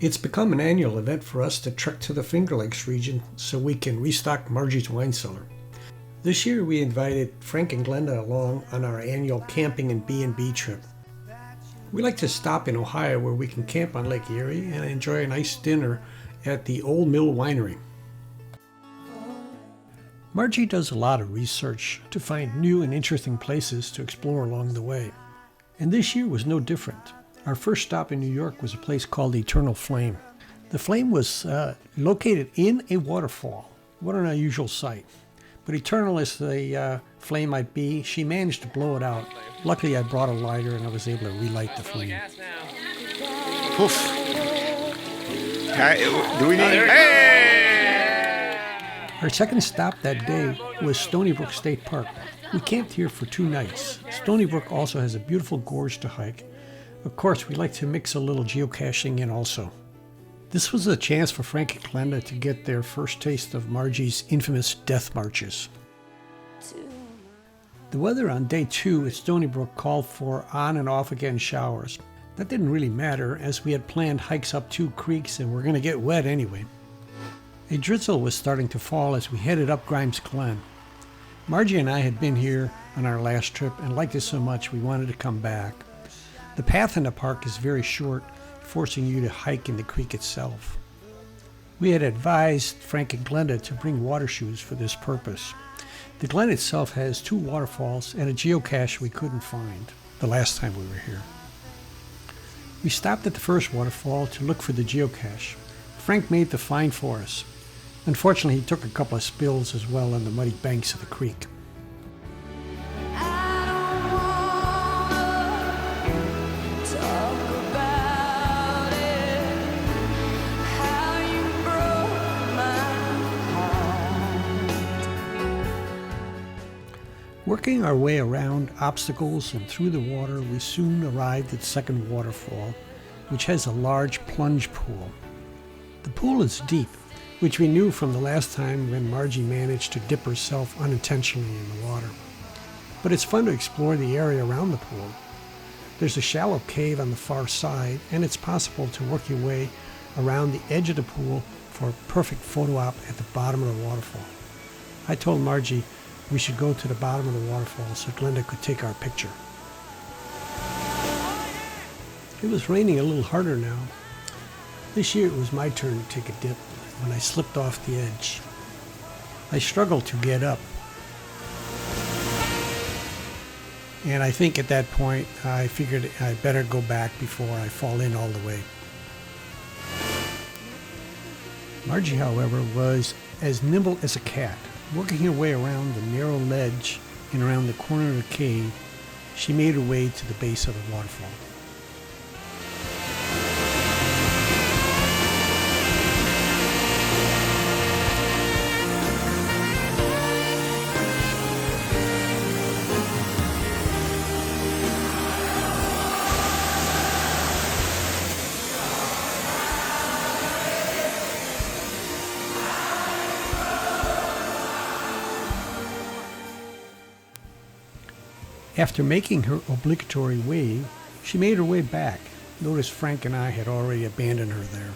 It's become an annual event for us to trek to the Finger Lakes region so we can restock Margie's wine cellar. This year we invited Frank and Glenda along on our annual camping and B&B trip. We like to stop in Ohio where we can camp on Lake Erie and enjoy a nice dinner at the Old Mill Winery. Margie does a lot of research to find new and interesting places to explore along the way. And this year was no different. Our first stop in New York was a place called Eternal Flame. The flame was located in a waterfall. What an unusual sight. But eternal as the flame might be, she managed to blow it out. Luckily I brought a lighter and I was able to relight the flame. Poof. Do we need... Hey! Our second stop that day was Stony Brook State Park. We camped here for 2 nights. Stony Brook also has a beautiful gorge to hike. Of course, we like to mix a little geocaching in also. This was a chance for Frank and Glenda to get their first taste of Margie's infamous death marches. The weather on day 2 at Stony Brook called for on and off again showers. That didn't really matter as we had planned hikes up 2 creeks and we're going to get wet anyway. A drizzle was starting to fall as we headed up Grimes Glen. Margie and I had been here on our last trip and liked it so much we wanted to come back. The path in the park is very short, forcing you to hike in the creek itself. We had advised Frank and Glenda to bring water shoes for this purpose. The glen itself has 2 waterfalls and a geocache we couldn't find the last time we were here. We stopped at the first waterfall to look for the geocache. Frank made the find for us. Unfortunately, he took a couple of spills as well on the muddy banks of the creek. Working our way around obstacles and through the water, we soon arrived at the second waterfall, which has a large plunge pool. The pool is deep, which we knew from the last time when Margie managed to dip herself unintentionally in the water. But it's fun to explore the area around the pool. There's a shallow cave on the far side, and it's possible to work your way around the edge of the pool for a perfect photo op at the bottom of the waterfall. I told Margie we should go to the bottom of the waterfall so Glenda could take our picture. It was raining a little harder now. This year it was my turn to take a dip when I slipped off the edge. I struggled to get up. And I think at that point I figured I better go back before I fall in all the way. Margie, however, was as nimble as a cat. Working her way around the narrow ledge and around the corner of the cave, she made her way to the base of the waterfall. After making her obligatory wave, she made her way back. Notice Frank and I had already abandoned her there.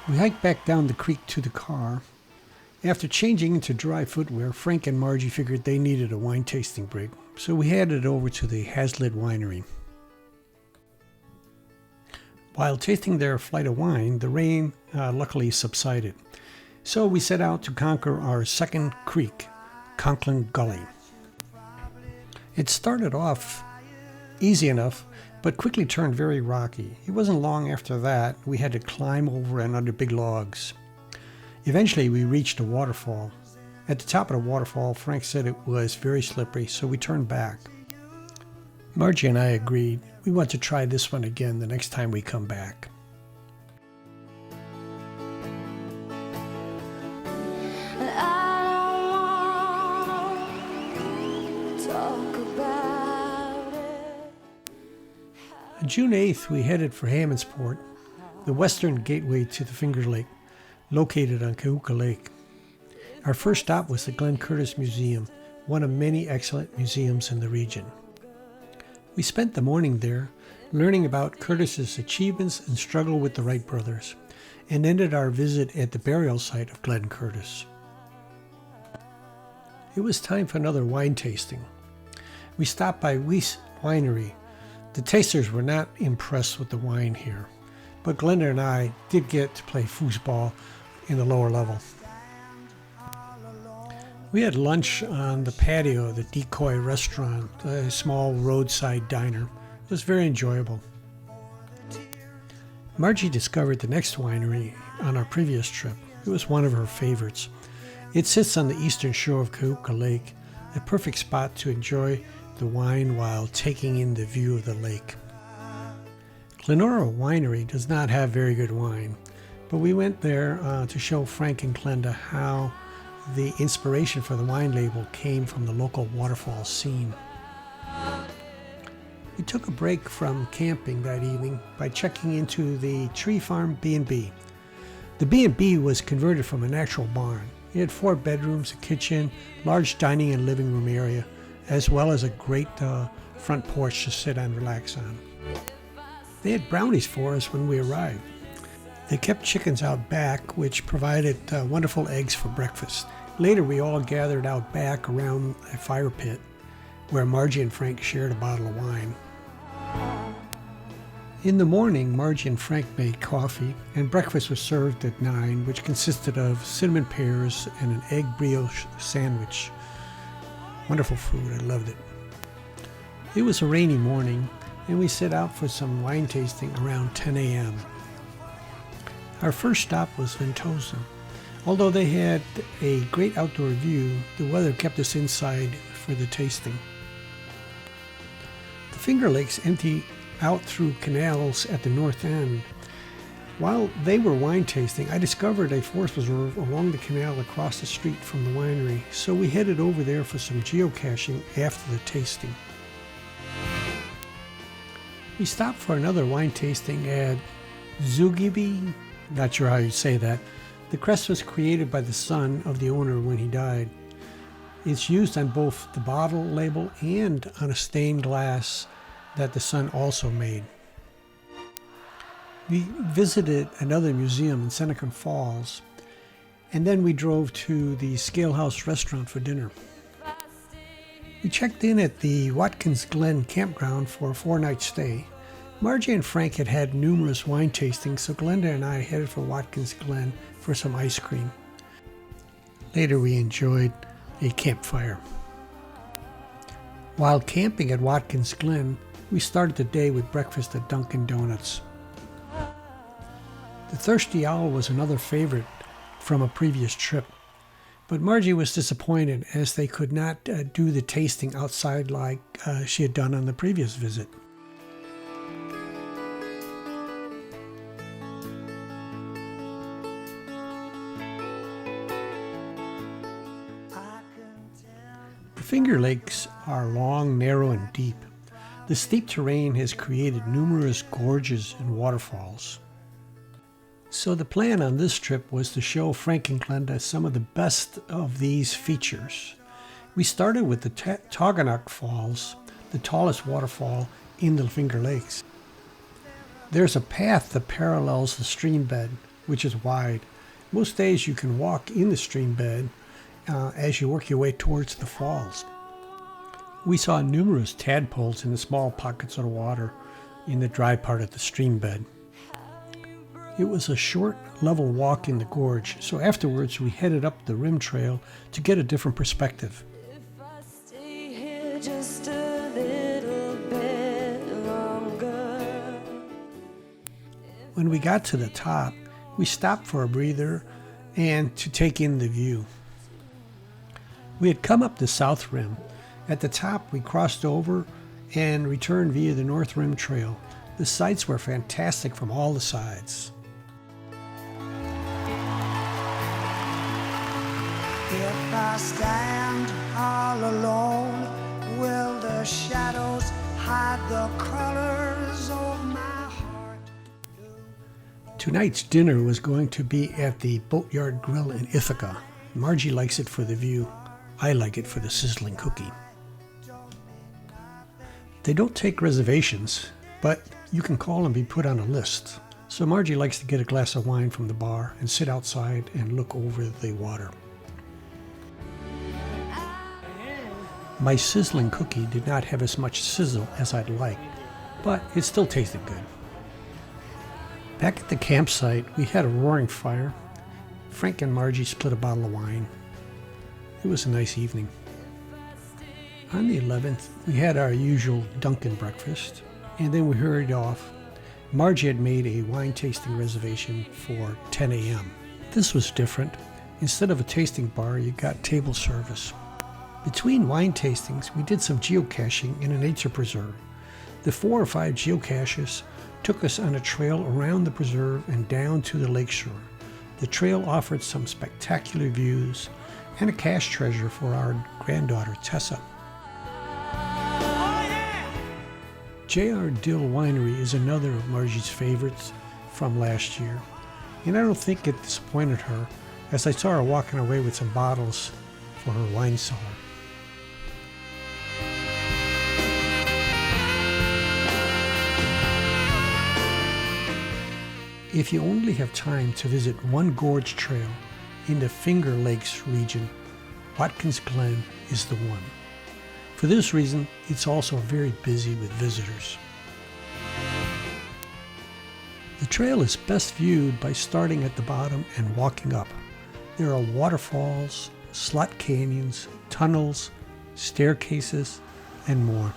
We hiked back down the creek to the car. After changing into dry footwear, Frank and Margie figured they needed a wine tasting break, so we headed over to the Hazlitt Winery. While tasting their flight of wine, the rain luckily subsided, so we set out to conquer our second creek, Conklin Gully. It started off easy enough, but quickly turned very rocky. It wasn't long after that we had to climb over and under big logs. Eventually we reached a waterfall. At the top of the waterfall, Frank said it was very slippery, so we turned back. Margie and I agreed we want to try this one again the next time we come back. I don't wanna talk about On June 8th, we headed for Hammondsport, the western gateway to the Finger Lake, located on Cayuga Lake. Our first stop was the Glenn Curtis Museum, one of many excellent museums in the region. We spent the morning there, learning about Curtis's achievements and struggle with the Wright brothers, and ended our visit at the burial site of Glenn Curtis. It was time for another wine tasting. We stopped by Weiss Winery. The tasters were not impressed with the wine here, but Glenda and I did get to play foosball in the lower level. We had lunch on the patio of the Decoy restaurant, a small roadside diner. It was very enjoyable. Margie discovered the next winery on our previous trip. It was one of her favorites. It sits on the eastern shore of Cayuga Lake, a perfect spot to enjoy the wine while taking in the view of the lake. Glenora Winery does not have very good wine, but we went there to show Frank and Glenda how the inspiration for the wine label came from the local waterfall scene. We took a break from camping that evening by checking into the Tree Farm B&B. The B&B was converted from an actual barn. It had 4 bedrooms, a kitchen, large dining and living room area, as well as a great front porch to sit and relax on. They had brownies for us when we arrived. They kept chickens out back, which provided wonderful eggs for breakfast. Later, we all gathered out back around a fire pit, where Margie and Frank shared a bottle of wine. In the morning, Margie and Frank made coffee, and breakfast was served at 9, which consisted of cinnamon pears and an egg brioche sandwich. Wonderful food, I loved it. It was a rainy morning, and we set out for some wine tasting around 10 a.m. Our first stop was Ventosa. Although they had a great outdoor view, the weather kept us inside for the tasting. The Finger Lakes empty out through canals at the north end. While they were wine tasting, I discovered a forest reserve along the canal across the street from the winery, so we headed over there for some geocaching after the tasting. We stopped for another wine tasting at Zugibe, not sure how you say that. The crest was created by the son of the owner when he died. It's used on both the bottle label and on a stained glass that the son also made. We visited another museum in Seneca Falls, and then we drove to the Scale House restaurant for dinner. We checked in at the Watkins Glen campground for a 4-night stay. Margie and Frank had had numerous wine tastings, so Glenda and I headed for Watkins Glen for some ice cream. Later, we enjoyed a campfire. While camping at Watkins Glen, we started the day with breakfast at Dunkin' Donuts. The Thirsty Owl was another favorite from a previous trip, but Margie was disappointed as they could not do the tasting outside like she had done on the previous visit. The Finger Lakes are long, narrow, and deep. The steep terrain has created numerous gorges and waterfalls. So the plan on this trip was to show Frank and Glenda some of the best of these features. We started with the Togonak Falls, the tallest waterfall in the Finger Lakes. There's a path that parallels the stream bed, which is wide. Most days you can walk in the stream bed as you work your way towards the falls. We saw numerous tadpoles in the small pockets of the water in the dry part of the stream bed. It was a short, level walk in the gorge, so afterwards we headed up the rim trail to get a different perspective. When we got to the top, we stopped for a breather and to take in the view. We had come up the south rim. At the top, we crossed over and returned via the north rim trail. The sights were fantastic from all the sides. If I stand all alone, will the shadows hide the colors of my heart. Tonight's dinner was going to be at the Boatyard Grill in Ithaca. Margie likes it for the view. I like it for the sizzling cookie. They don't take reservations, but you can call and be put on a list. So Margie likes to get a glass of wine from the bar and sit outside and look over the water. My sizzling cookie did not have as much sizzle as I'd like, but it still tasted good. Back at the campsite, we had a roaring fire. Frank and Margie split a bottle of wine. It was a nice evening. On the 11th, we had our usual Dunkin' breakfast, and then we hurried off. Margie had made a wine tasting reservation for 10 a.m. This was different. Instead of a tasting bar, you got table service. Between wine tastings, we did some geocaching in a nature preserve. The 4 or 5 geocaches took us on a trail around the preserve and down to the lakeshore. The trail offered some spectacular views and a cache treasure for our granddaughter, Tessa. J.R. Dill Winery is another of Margie's favorites from last year, and I don't think it disappointed her as I saw her walking away with some bottles for her wine cellar. If you only have time to visit one gorge trail in the Finger Lakes region, Watkins Glen is the one. For this reason, it's also very busy with visitors. The trail is best viewed by starting at the bottom and walking up. There are waterfalls, slot canyons, tunnels, staircases, and more.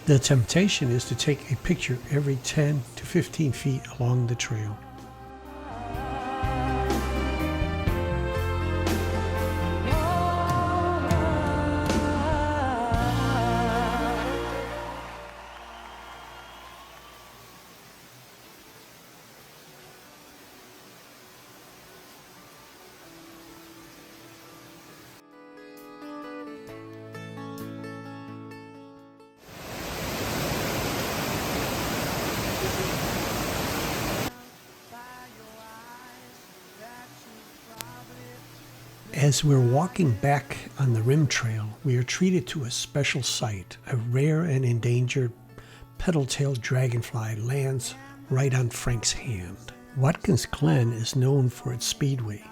The temptation is to take a picture every 10 to 15 feet along the trail. As we're walking back on the rim trail, we are treated to a special sight. A rare and endangered petal-tailed dragonfly lands right on Frank's hand. Watkins Glen is known for its speedway.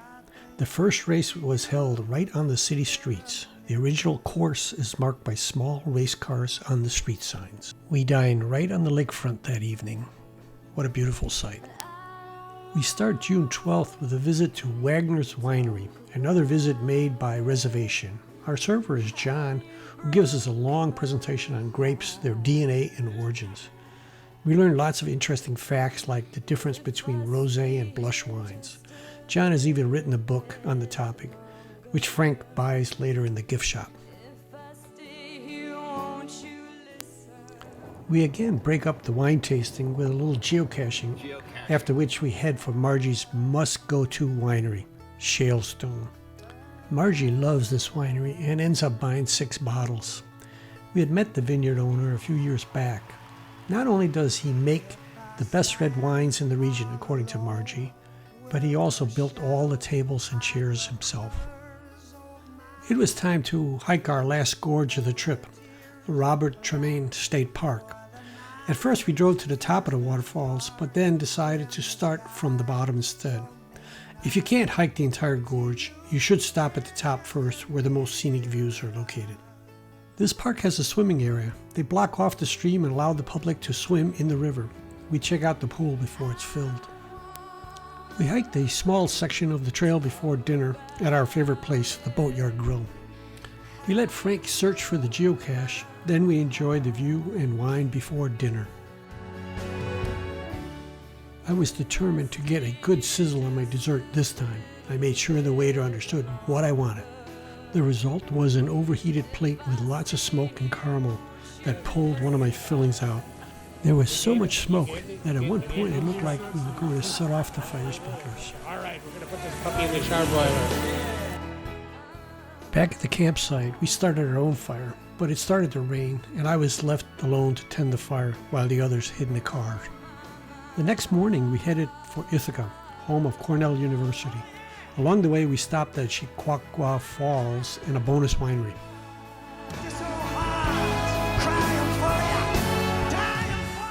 The first race was held right on the city streets. The original course is marked by small race cars on the street signs. We dined right on the lakefront that evening. What a beautiful sight. We start June 12th with a visit to Wagner's Winery, another visit made by reservation. Our server is John, who gives us a long presentation on grapes, their DNA, and origins. We learned lots of interesting facts like the difference between rosé and blush wines. John has even written a book on the topic, which Frank buys later in the gift shop. We again break up the wine tasting with a little geocaching, after which we head for Margie's must-go-to winery, Shalestone. Margie loves this winery and ends up buying 6 bottles. We had met the vineyard owner a few years back. Not only does he make the best red wines in the region, according to Margie, but he also built all the tables and chairs himself. It was time to hike our last gorge of the trip, Robert Tremaine State Park. At first we drove to the top of the waterfalls, but then decided to start from the bottom instead. If you can't hike the entire gorge, you should stop at the top first, where the most scenic views are located. This park has a swimming area. They block off the stream and allow the public to swim in the river. We check out the pool before it's filled. We hiked a small section of the trail before dinner at our favorite place, the Boatyard Grill. We let Frank search for the geocache, then we enjoyed the view and wine before dinner. I was determined to get a good sizzle on my dessert this time. I made sure the waiter understood what I wanted. The result was an overheated plate with lots of smoke and caramel that pulled one of my fillings out. There was so much smoke that at one point it looked like we were going to set off the fire sprinklers. All right, we're going to put this puppy in the charbroiler. Back at the campsite, we started our own fire, but it started to rain and I was left alone to tend the fire while the others hid in the car. The next morning, we headed for Ithaca, home of Cornell University. Along the way, we stopped at Chihuahua Falls and a bonus winery. You're so hard, crying for ya, dying for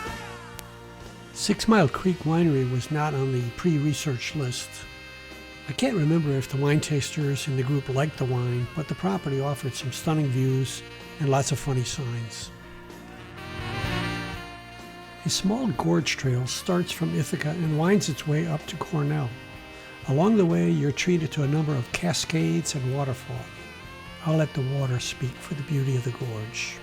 ya. 6 Mile Creek Winery was not on the pre-research list. I can't remember if the wine tasters in the group liked the wine, but the property offered some stunning views and lots of funny signs. A small gorge trail starts from Ithaca and winds its way up to Cornell. Along the way, you're treated to a number of cascades and waterfalls. I'll let the water speak for the beauty of the gorge.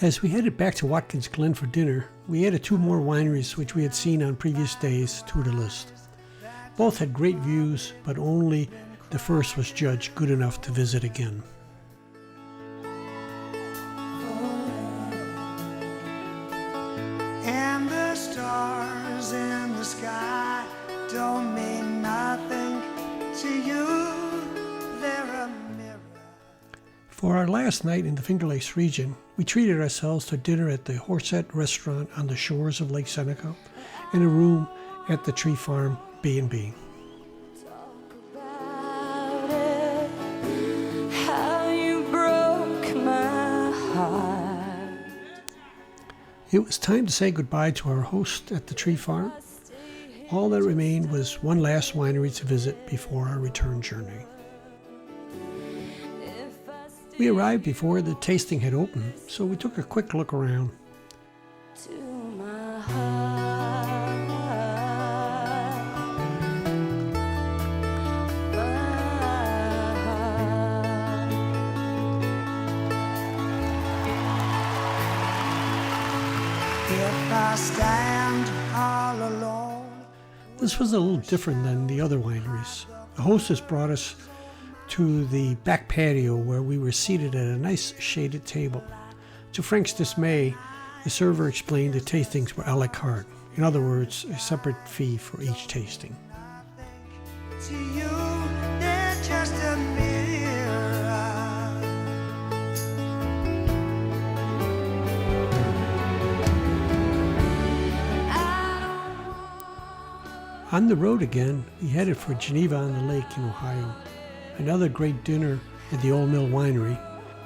As we headed back to Watkins Glen for dinner, we added 2 more wineries which we had seen on previous days to the list. Both had great views, but only the first was judged good enough to visit again. And the stars in the sky don't mean nothing to you. They're a mirror. For our last night in the Finger Lakes region, we treated ourselves to dinner at the Horset restaurant on the shores of Lake Seneca and a room at the Tree Farm B&B. It was time to say goodbye to our host at the Tree Farm. All that remained was one last winery to visit before our return journey. We arrived before the tasting had opened, so we took a quick look around. If I stand all alone. This was a little different than the other wineries. The hostess brought us to the back patio where we were seated at a nice shaded table. To Frank's dismay, the server explained the tastings were a la carte. In other words, a separate fee for each tasting. To you, they're just a mirror. On the road again, we headed for Geneva on the Lake in Ohio. Another great dinner at the Old Mill Winery.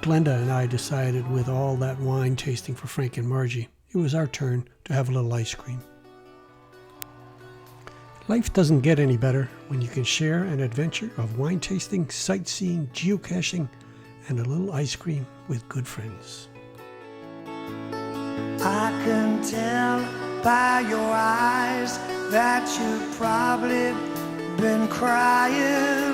Glenda and I decided with all that wine tasting for Frank and Margie, it was our turn to have a little ice cream. Life doesn't get any better when you can share an adventure of wine tasting, sightseeing, geocaching, and a little ice cream with good friends. I can tell by your eyes that you've probably been crying.